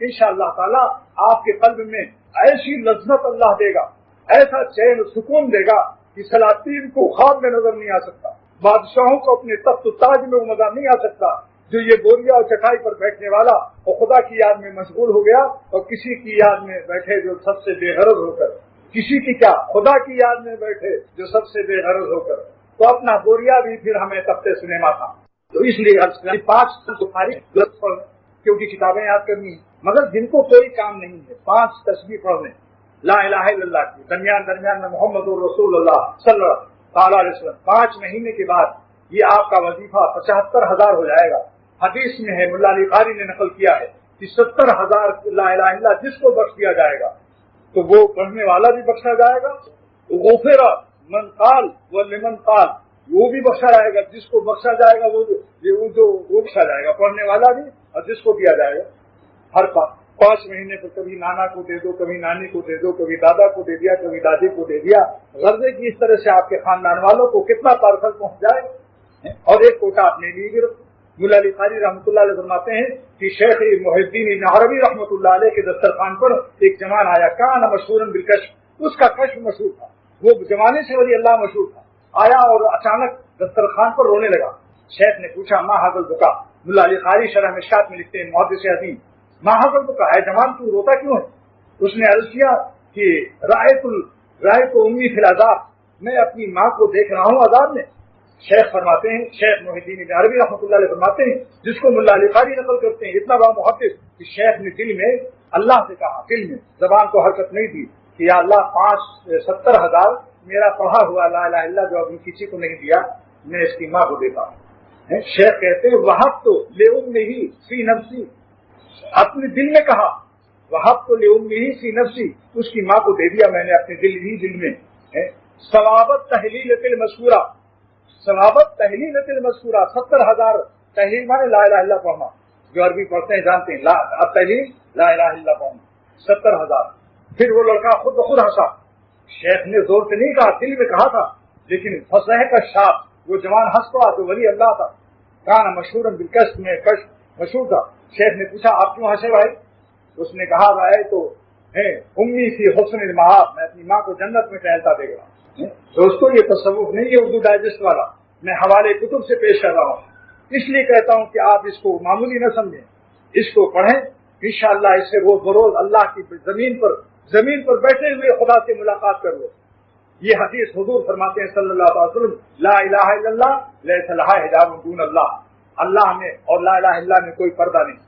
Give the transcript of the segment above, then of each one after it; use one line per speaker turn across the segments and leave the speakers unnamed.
انشاءاللہ تعالیٰ آپ کے قلب میں ایسی لذت اللہ دے گا، ایسا چین و سکون دے گا کہ سلاطین کو خواب میں نظر نہیں آ سکتا، بادشاہوں کو اپنے تخت و تاج میں وہ مزہ نہیں آ سکتا جو یہ بوریا اور چٹائی پر بیٹھنے والا اور خدا کی یاد میں مشغول ہو گیا اور کسی کی یاد میں بیٹھے جو سب سے بے غرض ہو کر، کسی کی کیا خدا کی یاد میں بیٹھے جو سب سے بے غرض ہو کر، تو اپنا بوریا بھی پھر ہمیں تخت سنیما تھا۔ تو اس لیے 5 کیونکہ کتابیں یاد کرنی ہیں، مگر جن کو کوئی کام نہیں ہے 5 تسبیح پڑھ لیں لا الہ الا اللہ کی، درمیان میں محمد رسول اللہ صلی اللہ تعالی علیہ وسلم، 5 مہینے کے بعد یہ آپ کا وظیفہ 75,000 ہو جائے گا۔ حدیث میں ہے، ملا علی قاری نے نقل کیا ہے کہ 70,000 لا الہ الا اللہ جس کو بخش دیا جائے گا تو وہ پڑھنے والا بھی بخشا جائے گا، غفر من قال ولمن قال وہ بھی بخشا جائے گا، جس کو بخشا جائے گا وہ بخشا جائے گا، پڑھنے والا بھی اور جس کو دیا جائے گا۔ ہر 5 مہینے پر کبھی نانا کو دے دو، کبھی نانی کو دے دو، کبھی دادا کو دے دیا، کبھی دادی کو دے دیا، غرضے کی اس طرح سے آپ کے خاندان والوں کو کتنا پارسل پہنچ جائے۔ اور ایک کوٹا اپنے لیے بھی رکھو۔ ملا علی قاری رحمۃ اللہ علیہ فرماتے ہیں کہ شیخ محی الدین ابن عربی رحمۃ اللہ علیہ کے دسترخوان پر ایک جوان آیا، کان مشہورا بالکشف، اس کا کشف مشہور تھا، وہ زمانے سے ولی اللہ مشہور تھا، آیا اور اچانک دسترخوان پر رونے لگا۔ شیخ نے پوچھا ما ھذا البکا، ملا علی قاری شرح مشکات میں لکھتے ہیں محدث عظیم، ما ھذا البکا، اے جوان تو روتا کیوں ہے؟ اس نے عرض کیا کہ رأیت امی فی العذاب، میں اپنی ماں کو دیکھ رہا ہوں عذاب میں۔ شیخ فرماتے ہیں، شیخ محی الدین ابن عربی رحمۃ اللہ علیہ فرماتے ہیں، جس کو ملا علی قاری نقل کرتے ہیں، اتنا بڑا محدث کہ شیخ نے دل میں اللہ سے کہا، دل میں، زبان کو حرکت نہیں دی کہ یا اللہ 70,000 میرا پڑھا ہوا لا الہ الا اللہ جو ابھی کسی کو نہیں دیا، میں اس کی ماں کو دیتا ہوں۔ شیخ کہتے ہیں وہب تو لأمہ فی نفسی، اپنے دل میں کہا، وہب تو لأمہ فی نفسی، اس کی ماں کو دے دیا میں نے اپنے دل میں۔ ثوابت تحلیلۃ المذکورہ، ثوابت تحلیلۃ المذکورہ، 70,000 تحلیل مانے لا الہ الا اللہ پڑھنا، جو عربی پڑھتے ہیں جانتے ہیں، اب تحلیل لا الہ الا اللہ پڑھنا 70,000۔ پھر وہ لڑکا خود بخود ہنسا، شیخ نے زور سے نہیں کہا، دل میں کہا تھا، لیکن فصح کا شاپ، وہ جوان ہنس پڑا تو ولی اللہ تھا، کان مشہورا بالکشف، میں کشف مشہور تھا۔ شیخ نے پوچھا آپ کیوں ہنسے بھائی؟ اس نے کہا رائے تو امی فی حسن المآب، میں اپنی ماں کو جنت میں ٹہلتا دیکھ رہا ہوں۔ دوستو یہ تصوف نہیں ہے اردو ڈائجسٹ والا، میں حوالے کتب سے پیش کر رہا ہوں، اس لیے کہتا ہوں کہ آپ اس کو معمولی نہ سمجھیں، اس کو پڑھیں، انشاءاللہ اس سے روز بروز اللہ کی زمین پر بیٹھے ہوئے خدا سے ملاقات کر لو۔ یہ حدیث حضور فرماتے ہیں صلی اللہ علیہ وسلم، لا الہ الا اللہ لیس لہا حجاب دون اللہ، اللہ میں اور لا الہ الا اللہ میں کوئی پردہ نہیں۔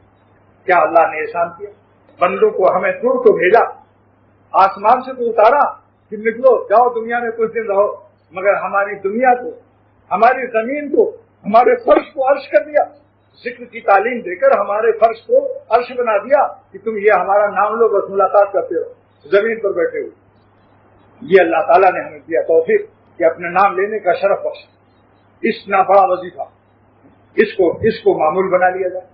کیا اللہ نے احسان کیا؟ بندوں کو ہمیں دور کو بھیجا، آسمان سے تو اتارا کہ نکلو جاؤ دنیا میں کچھ دن رہو، مگر ہماری دنیا کو، ہماری زمین کو، ہمارے فرش کو عرش کر دیا، ذکر کی تعلیم دے کر ہمارے فرش کو عرش بنا دیا کہ تم یہ ہمارا نام لو، بس ملاقات کرتے ہو زمین پر بیٹھے ہوئے۔ یہ اللہ تعالیٰ نے ہمیں دیا توفیق کہ اپنے نام لینے کا شرف بخش، اس نہ بڑا وظیفہ، اس کو معمول بنا لیا جائے۔